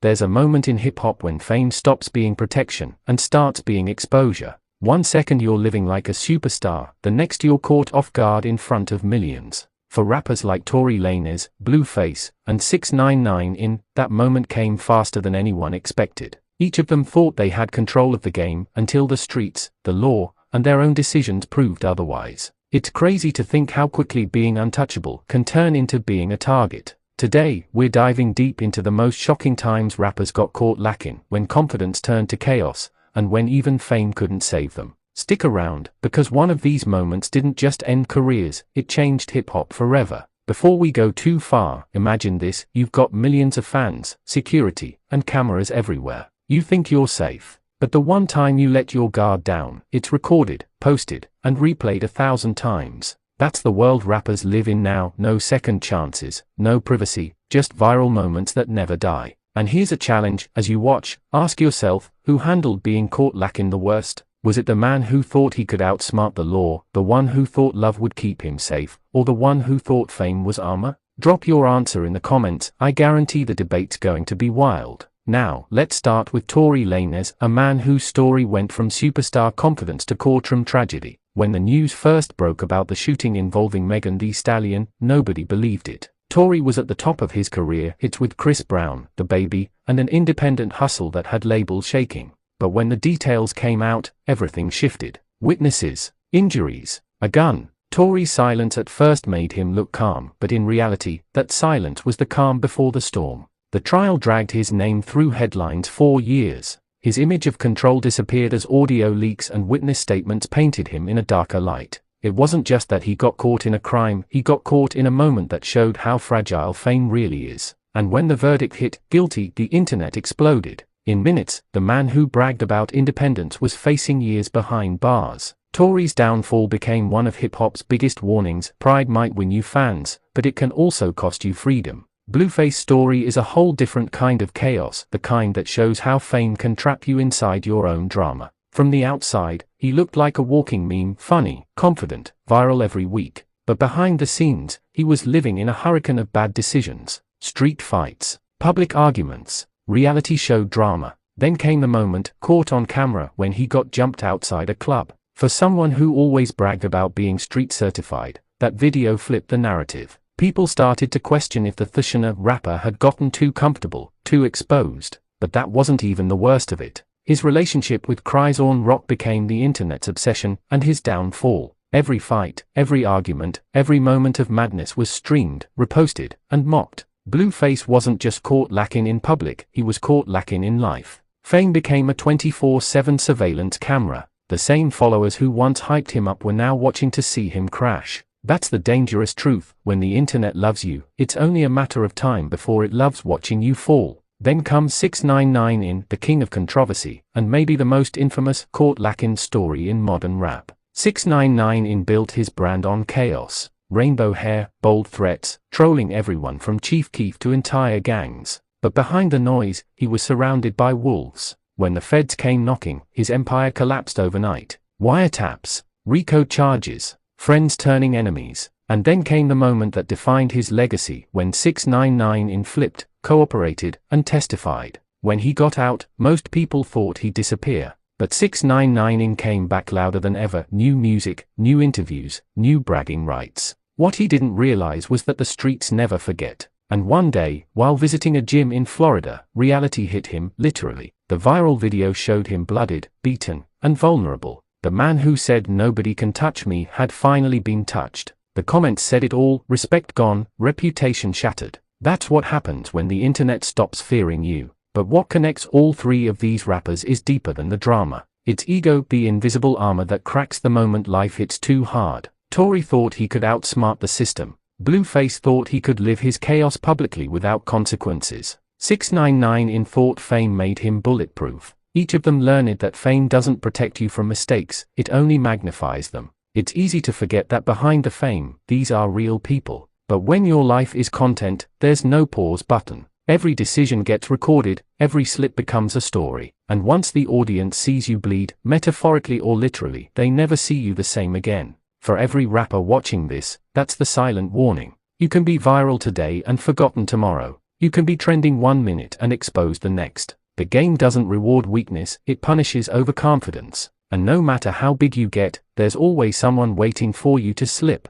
There's a moment in hip-hop when fame stops being protection and starts being exposure. 1 second you're living like a superstar, the next you're caught off guard in front of millions. For rappers like Tory Lanez, Blueface, and 6ix9ine, that moment came faster than anyone expected. Each of them thought they had control of the game until the streets, the law, and their own decisions proved otherwise. It's crazy to think how quickly being untouchable can turn into being a target. Today, we're diving deep into the most shocking times rappers got caught lacking, when confidence turned to chaos, and when even fame couldn't save them. Stick around, because one of these moments didn't just end careers, it changed hip-hop forever. Before we go too far, imagine this: you've got millions of fans, security, and cameras everywhere. You think you're safe. But the one time you let your guard down, it's recorded, posted, and replayed 1,000 times. That's the world rappers live in now. No second chances, no privacy, just viral moments that never die. And here's a challenge: as you watch, ask yourself, who handled being caught lacking the worst? Was it the man who thought he could outsmart the law, the one who thought love would keep him safe, or the one who thought fame was armor? Drop your answer in the comments. I guarantee the debate's going to be wild. Now, let's start with Tory Lanez, a man whose story went from superstar confidence to courtroom tragedy. When the news first broke about the shooting involving Megan Thee Stallion, nobody believed it. Tory was at the top of his career, hits with Chris Brown, The Baby, and an independent hustle that had labels shaking. But when the details came out, everything shifted. Witnesses, injuries, a gun. Tory's silence at first made him look calm, but in reality, that silence was the calm before the storm. The trial dragged his name through headlines for years. His image of control disappeared as audio leaks and witness statements painted him in a darker light. It wasn't just that he got caught in a crime, he got caught in a moment that showed how fragile fame really is. And when the verdict hit, guilty, the internet exploded. In minutes, the man who bragged about independence was facing years behind bars. Tory's downfall became one of hip-hop's biggest warnings. Pride might win you fans, but it can also cost you freedom. Blueface's story is a whole different kind of chaos, the kind that shows how fame can trap you inside your own drama. From the outside, he looked like a walking meme, funny, confident, viral every week. But behind the scenes, he was living in a hurricane of bad decisions, street fights, public arguments, reality show drama. Then came the moment, caught on camera, when he got jumped outside a club. For someone who always bragged about being street certified, that video flipped the narrative. People started to question if the 6ix9ine rapper had gotten too comfortable, too exposed. But that wasn't even the worst of it. His relationship with Chris Rock became the internet's obsession, and his downfall. Every fight, every argument, every moment of madness was streamed, reposted, and mocked. Blueface wasn't just caught lacking in public, he was caught lacking in life. Fame became a 24/7 surveillance camera. The same followers who once hyped him up were now watching to see him crash. That's the dangerous truth: when the internet loves you, it's only a matter of time before it loves watching you fall. Then comes 6ix9ine, the king of controversy, and maybe the most infamous caught lacking story in modern rap. 6ix9ine built his brand on chaos. Rainbow hair, bold threats, trolling everyone from Chief Keef to entire gangs. But behind the noise, he was surrounded by wolves. When the feds came knocking, his empire collapsed overnight. Wiretaps, RICO charges, friends turning enemies. And then came the moment that defined his legacy, when 6ix9ine flipped, cooperated, and testified. When he got out, most people thought he'd disappear. But 6ix9ine came back louder than ever. New music, new interviews, new bragging rights. What he didn't realize was that the streets never forget. And one day, while visiting a gym in Florida, reality hit him, literally. The viral video showed him bloodied, beaten, and vulnerable. The man who said "nobody can touch me" had finally been touched. The comments said it all: respect gone, reputation shattered. That's what happens when the internet stops fearing you. But what connects all three of these rappers is deeper than the drama. It's ego, the invisible armor that cracks the moment life hits too hard. Tory thought he could outsmart the system. Blueface thought he could live his chaos publicly without consequences. 6ix9ine thought fame made him bulletproof. Each of them learned that fame doesn't protect you from mistakes, it only magnifies them. It's easy to forget that behind the fame, these are real people. But when your life is content, there's no pause button. Every decision gets recorded, every slip becomes a story. And once the audience sees you bleed, metaphorically or literally, they never see you the same again. For every rapper watching this, that's the silent warning. You can be viral today and forgotten tomorrow. You can be trending 1 minute and exposed the next. The game doesn't reward weakness, it punishes overconfidence. And no matter how big you get, there's always someone waiting for you to slip.